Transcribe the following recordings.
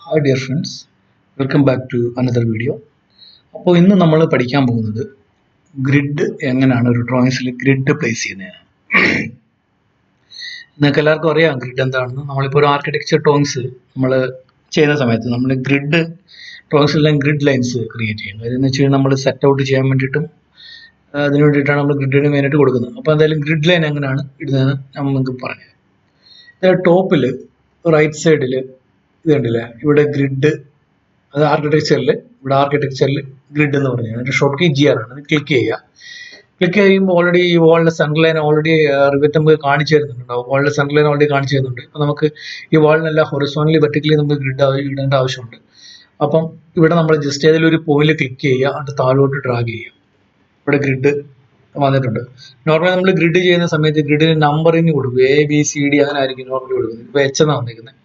Hi dear friends, welcome back to another video. അപ്പോൾ ഇന്ന് നമ്മൾ പഠിക്കാൻ പോകുന്നത് ഗ്രിഡ് എങ്ങനെയാണ് ഒരു ഡ്രോയിങ്സിൽ ഗ്രിഡ് പ്ലേസ് ചെയ്യുന്നത്. നിങ്ങൾക്ക് എല്ലാവർക്കും അറിയാം ഗ്രിഡ് എന്താണെന്ന്. നമ്മളിപ്പോൾ ഒരു ആർക്കിടെക്ചർ ഡ്രോയിങ്സ് നമ്മൾ ചെയ്യുന്ന സമയത്ത് നമ്മൾ ഗ്രിഡ് ഡ്രോയിങ്സിലെല്ലാം ഗ്രിഡ് ലൈൻസ് ക്രിയേറ്റ് ചെയ്യും. അതെന്ന് വെച്ച് കഴിഞ്ഞാൽ നമ്മൾ സെറ്റ് ഔട്ട് ചെയ്യാൻ വേണ്ടിയിട്ടും അതിന് വേണ്ടിയിട്ടാണ് നമ്മൾ ഗ്രിഡിന് മെയിനായിട്ട് കൊടുക്കുന്നത്. അപ്പോൾ എന്തായാലും ഗ്രിഡ് ലൈൻ എങ്ങനെയാണ് ഇടുന്നതെന്ന് നമുക്ക് പറഞ്ഞു. ടോപ്പിൽ റൈറ്റ് സൈഡിൽ ഇത് കണ്ടില്ലേ, ഇവിടെ ഗ്രിഡ്, അത് ആർക്കിടെക്ചറിൽ ഗ്രിഡ് എന്ന് പറഞ്ഞു അതിന്റെ ഷോർട്ട് കീ GR ആണ്. ക്ലിക്ക് ചെയ്യുക. ക്ലിക്ക് ചെയ്യുമ്പോൾ ഓൾറെഡി ഈ വാളിന്റെ സെൻട്രൽ ലൈൻ ഓൾറെഡി റിവറ്റ് നമുക്ക് കാണിച്ചു തരുന്നുണ്ടാവും. വാളിന്റെ സെൻട്രൽ ലൈൻ ഓൾറെഡി കാണിച്ചു തരുന്നുണ്ട്. അപ്പം നമുക്ക് ഈ വാളിനെല്ലാം ഹൊറിസോണലി വെർട്ടിക്കലി നമുക്ക് ഗ്രിഡ് ഇടേണ്ട ആവശ്യമുണ്ട്. അപ്പം ഇവിടെ നമ്മൾ ജസ്റ്റ് ഏതെങ്കിലും ഒരു പോയിന്റ് ക്ലിക്ക് ചെയ്യുക, എന്നിട്ട് താഴോട്ട് ഡ്രാഗ് ചെയ്യുക. ഇവിടെ ഗ്രിഡ് വന്നിട്ടുണ്ട്. നോർമലി നമ്മൾ ഗ്രിഡ് ചെയ്യുന്ന സമയത്ത് ഗ്രിഡിന് നമ്പറിങ് കൊടുക്കും. ABCD അങ്ങനെ ആയിരിക്കും നോർമലി കൊടുക്കുന്നത്. ഇപ്പോൾ H എന്നാണ് വന്നിരിക്കുന്നത്.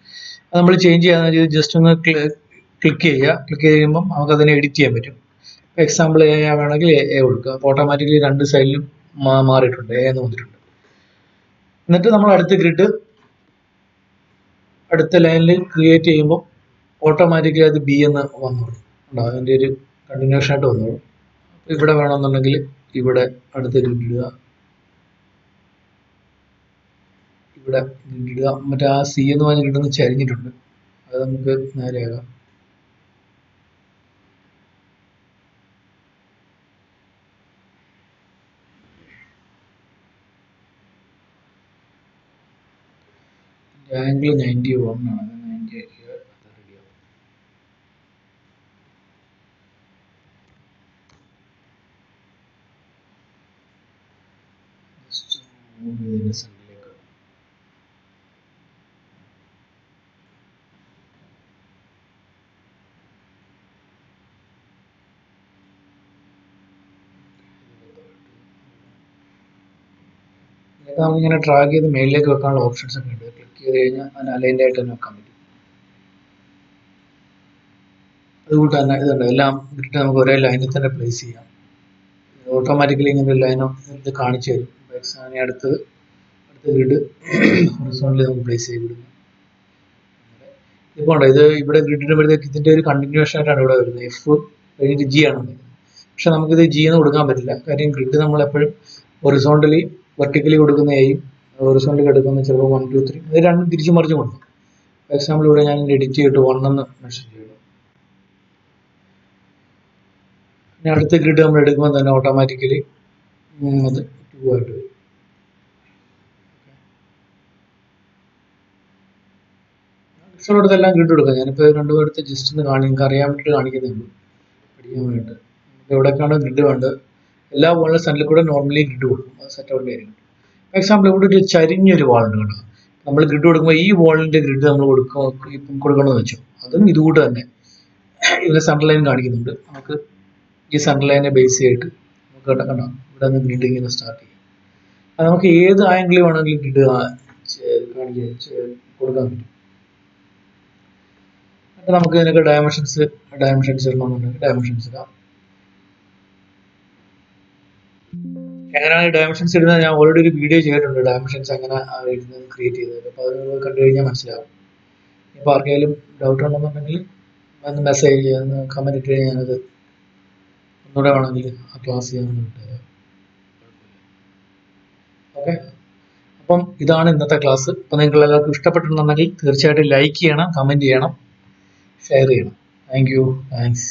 അത് നമ്മൾ ചേഞ്ച് ചെയ്യാന്ന് ജസ്റ്റ് ഒന്ന് ക്ലിക്ക് ചെയ്യുക. ക്ലിക്ക് ചെയ്യുമ്പം നമുക്ക് അതിനെ എഡിറ്റ് ചെയ്യാൻ പറ്റും. എക്സാമ്പിൾ A വേണമെങ്കിൽ A കൊടുക്കുക. അപ്പോൾ ഓട്ടോമാറ്റിക്കലി രണ്ട് സൈഡിലും മാറിയിട്ടുണ്ട്, A എന്ന് വന്നിട്ടുണ്ട്. എന്നിട്ട് നമ്മൾ അടുത്ത ലൈനിൽ ക്രിയേറ്റ് ചെയ്യുമ്പോൾ ഓട്ടോമാറ്റിക്കലി അത് B എന്ന് വന്നോളും. അതിൻ്റെ ഒരു കണ്ടിന്യൂഷൻ ആയിട്ട് വന്നോളും. ഇവിടെ വേണമെന്നുണ്ടെങ്കിൽ ഇവിടെ അടുത്ത ഗ്രിഡ് ഇടുക, ഇവിടെ ഗ്രിഡ് ഇടുക. മറ്റേ ആ C എന്ന് പറഞ്ഞ ഗ്രിഡ് ഒന്ന് ചരിഞ്ഞിട്ടുണ്ട്, അത് നമുക്ക് നേരെയാകാം. ആംഗിൾ 91 ആണ്, 90 ആക്കുക. റെഡിയാവും. സെന്ററിലേക്ക് നമുക്ക് ഇങ്ങനെ ഡ്രാഗ് ചെയ്ത് മേളിലേക്ക് വെക്കാനുള്ള ഓപ്ഷൻസ് ഒക്കെ ഉണ്ട്. ക്ലിക്ക് ചെയ്ത് കഴിഞ്ഞാൽ അതിന് അലൈൻഡ് ആയിട്ട് തന്നെ വെക്കാൻ പറ്റും. അതുകൊണ്ട് തന്നെ ഇതുണ്ട്, എല്ലാം ഗ്രിഡ് നമുക്ക് ഒരേ ലൈനിൽ തന്നെ പ്ലേസ് ചെയ്യാം. ഓട്ടോമാറ്റിക്കലി ഇങ്ങനെ ലൈനോ ഇത് കാണിച്ചു തരും. അടുത്ത ഗ്രിഡ് ഹൊറിസോണ്ടലി നമുക്ക് പ്ലേസ് ചെയ്ത് വിടുന്നു. ഇപ്പോൾ ഇത് ഇവിടെ ഗ്രിഡ് ഇടുമ്പോഴത്തേക്ക് ഇതിന്റെ ഒരു കണ്ടിന്യൂഷൻ ആയിട്ടാണ് ഇവിടെ വരുന്നത്. F കഴിഞ്ഞിട്ട് G ആണ് വരുന്നത്. പക്ഷെ നമുക്കിത് G എന്ന് കൊടുക്കാൻ പറ്റില്ല. കാര്യം ഗ്രിഡ് നമ്മൾ എപ്പോഴും ഹൊറിസോണ്ടലി വെർട്ടിക്കലി കൊടുക്കുന്ന Aയും ഹൊറിസോണ്ടലി എടുക്കുന്ന ചിലപ്പോൾ 1 2 3 ഇത് രണ്ടും തിരിച്ചു മറിച്ച് കൊടുക്കും. ഫോർ എക്സാമ്പിൾ ഇവിടെ ഞാൻ എഡിറ്റ് ചെയ്തിട്ട് 1 എന്ന് മെൻഷൻ ചെയ്തു. അടുത്ത ഗ്രിഡ് നമ്മൾ എടുക്കുമ്പോൾ തന്നെ ഓട്ടോമാറ്റിക്കലി അത് 2 ആയിട്ട് വരും. ഇഷ്ടമുള്ളതെല്ലാം ഗ്രിഡ് കൊടുക്കാം. ഞാനിപ്പോൾ രണ്ടുപേരത്തെ ജസ്റ്റ് ഒന്ന് നിങ്ങൾക്ക് അറിയാൻ വേണ്ടിയിട്ട് കാണിക്കുന്നുള്ളൂ, പഠിക്കാൻ വേണ്ടിയിട്ട്. എവിടേക്കാണ് ഗ്രിഡ് വേണ്ടത് എല്ലാ വാളിന്റെ സെന്ററിൽ കൂടെ നോർമലി ഗ്രിഡ് കൊടുക്കും. അത് സെറ്റ് ഔട്ട് ആയിരിക്കും. ഫോർ എക്സാമ്പിൾ ഇവിടെ ഒരു ചരിഞ്ഞൊരു വാളുണ്ട് കേട്ടോ. നമ്മൾ ഗ്രിഡ് കൊടുക്കുമ്പോൾ ഈ വാളിന്റെ ഗ്രിഡ് നമ്മൾ കൊടുക്കണമെന്ന് വെച്ചു, അതും ഇതുകൂട്ട് തന്നെ ഇതിന്റെ സെൻട്രൽ ലൈൻ കാണിക്കുന്നുണ്ട്. നമുക്ക് ഈ സെൻട്രൽ ലൈനെ ബേസ് ചെയ്തിട്ട് നമുക്ക് കണ്ടോ ഇവിടെ നിന്ന് ഗ്രിഡ് ഇങ്ങനെ സ്റ്റാർട്ട് ചെയ്യും. അത് നമുക്ക് ഏത് ആംഗിളിൽ വേണമെങ്കിലും ഗ്രിഡ് കൊടുക്കാൻ പറ്റും. എന്നിട്ട് നമുക്ക് ഇതിനൊക്കെ ഡയമെൻഷൻസ് ഇടണമെന്നുണ്ടെങ്കിൽ ഡയമെൻഷൻസ് ഇടാം. എങ്ങനെയാണ് ഡയമെൻഷൻസ് ഇടുന്നത് ഞാൻ ഓൾറെഡി ഒരു വീഡിയോ ചെയ്തിട്ടുണ്ട്, ഡയമെൻഷൻസ് എങ്ങനെ ഇടുന്നത് ക്രിയേറ്റ് ചെയ്തത്. അപ്പോൾ അത് കണ്ടു കഴിഞ്ഞാൽ മനസ്സിലാവും. ഇപ്പോൾ ആർക്കെങ്കിലും ഡൗട്ട് ഉണ്ടെന്നുണ്ടെങ്കിൽ ഒന്ന് മെസ്സേജ് ഒന്ന് കമന്റ് ഇട്ട് കഴിഞ്ഞാൽ ഞാനത് ഒന്നുകൂടെ വേണമെങ്കിൽ ആ ക്ലാസ് ചെയ്യാൻ വിട്ടുതരാം. ഓക്കെ, അപ്പം ഇതാണ് ഇന്നത്തെ ക്ലാസ്. അപ്പം നിങ്ങൾക്ക് എല്ലാവർക്കും ഇഷ്ടപ്പെട്ടിട്ടുണ്ടെങ്കിൽ തീർച്ചയായിട്ടും ലൈക്ക് ചെയ്യണം, കമന്റ് ചെയ്യണം, ഷെയർ ചെയ്യണം. താങ്ക്സ്.